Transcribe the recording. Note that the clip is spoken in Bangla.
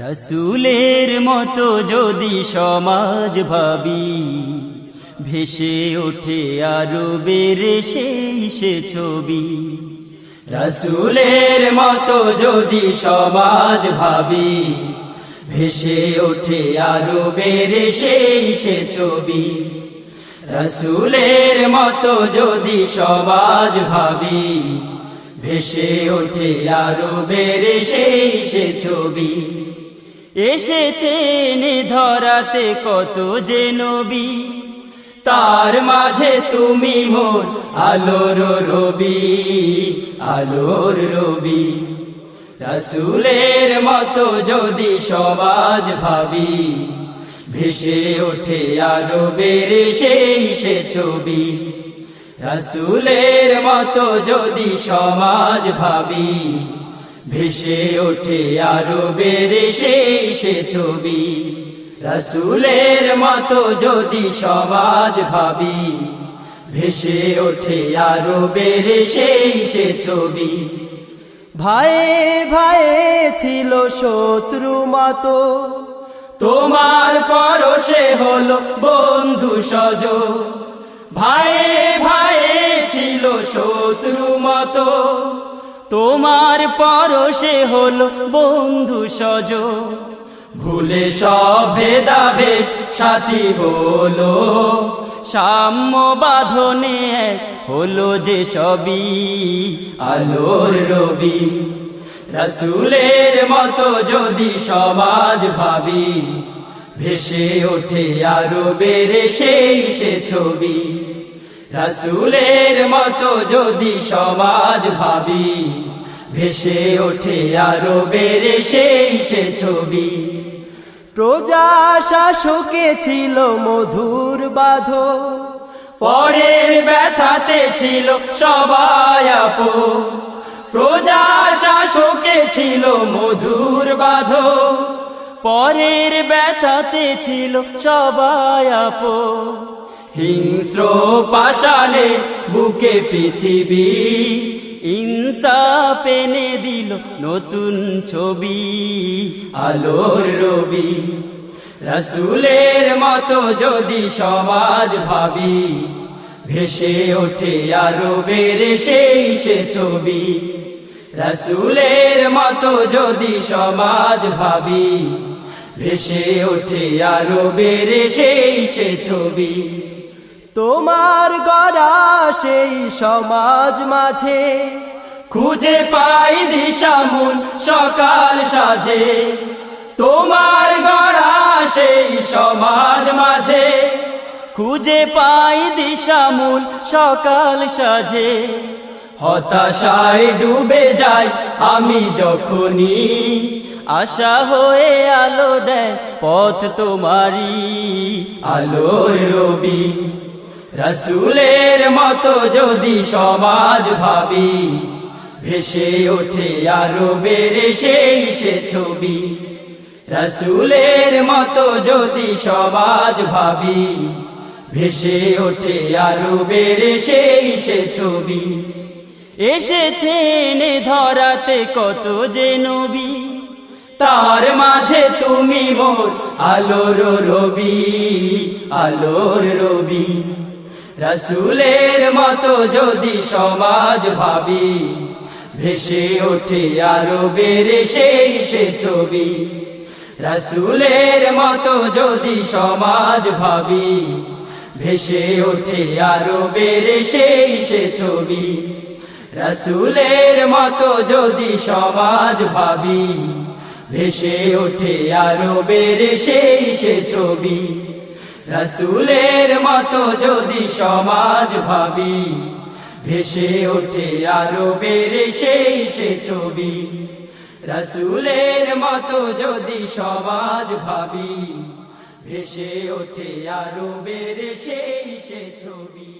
রাসূলের মতো যদি সমাজ ভাবি, ভেসে ওঠে আরবের সে ছবি। রাসূলের মতো যদি সমাজ ভাবি, ভেসে ওঠে আরবের সে ছবি। রাসূলের মতো যদি সমাজ ভাবি, ভেসে ওঠে আরবের সে ছবি। এসেছেন ধরাতে কত যে নবী, তার মাঝে তুমি মোর আলোর রবি, আলোর রবি। রাসূলের মতো যদি সমাজ ভাবি, ভেসে ওঠে আরবের সে ছবি। রাসূলের মতো যদি সমাজ ভাবি, ভেসে ওঠে আরবের সে ছবি। রাসূলের মতো যদি সমাজ ভাবি, ভেসে ওঠে আরবের সে ছবি। ভাইয়ে ভাইয়ে ছিল শত্রু মতো, তোমার পরশে হলো বন্ধু সজ। ভাইয়ে ভাইয়ে ছিল শত্রু মতো, তোমার পরশে হলো বন্ধু সজ। ভুলে সব ভেদাভেদ সাথী হলো, সাম্য বাঁধনে হলো যে সবই, আলোর রবি। রাসূলের মতো যদি সমাজ ভাবি, ভেসে ওঠে আরবের সে ছবি। রাসূলের মতো যদি সমাজ ভাবি, ভেসে ওঠে আরবের সে ছবি। প্রজা শাসকে ছিল মধুর বাঁধন, পরের ব্যথাতে ছিল সবাই আপন। প্রজা শাসকে ছিল মধুর বাঁধন, পরের ব্যথাতে ছিল সবাই আপন। হিংস্র পাষাণে বুকে পৃথিবী, ইনসাফ এনে দিল নতুন ছবি, আলোর রবি। রাসূলের মতো যদি সমাজ ভাবি, ভেসে ওঠে আরবের সে ছবি। রাসূলের মতো যদি সমাজ ভাবি, ভেসে ওঠে আরবের সে ছবি। তোমার গড়া সেই সমাজ মাঝে, খুঁজে পাই দিশামূল সকাল সাজে। তোমার গড়া সেই সমাজ মাঝে, খুঁজে পাই দিশামূল সকাল সাজে। হতাশায় ডুবে যাই আমি যখনই, আশা হয়ে আলো দেয় পথ তোমারি, আলোর রবি। রাসূলের মতো যদি সমাজ ভাবি, ভেসে ওঠে আরবের সে ছবি। রাসূলের মতো যদি সমাজ ভাবি, ভেসে ওঠে আরবের সে ছবি। এসেছেন ধরাতে কত যে নবী, তার মাঝে তুমি মোর আলোর রবি, আলোর রবি। রাসূলের মতো যদি সমাজ ভাবি, ভেসে ওঠে আরবের সে ছবি। রাসূলের মতো যদি সমাজ ভাবি, ভেসে ওঠে আরবের সে ছবি। রাসূলের মতো যদি সমাজ ভাবি, ভেসে ওঠে আরবের সে ছবি। রাসূলের মতো যদি সমাজ ভাবি, ভেসে ওঠে আরবের সে ছবি। রাসূলের মতো যদি সমাজ ভাবি, ভেসে ওঠে আরবের সে ছবি।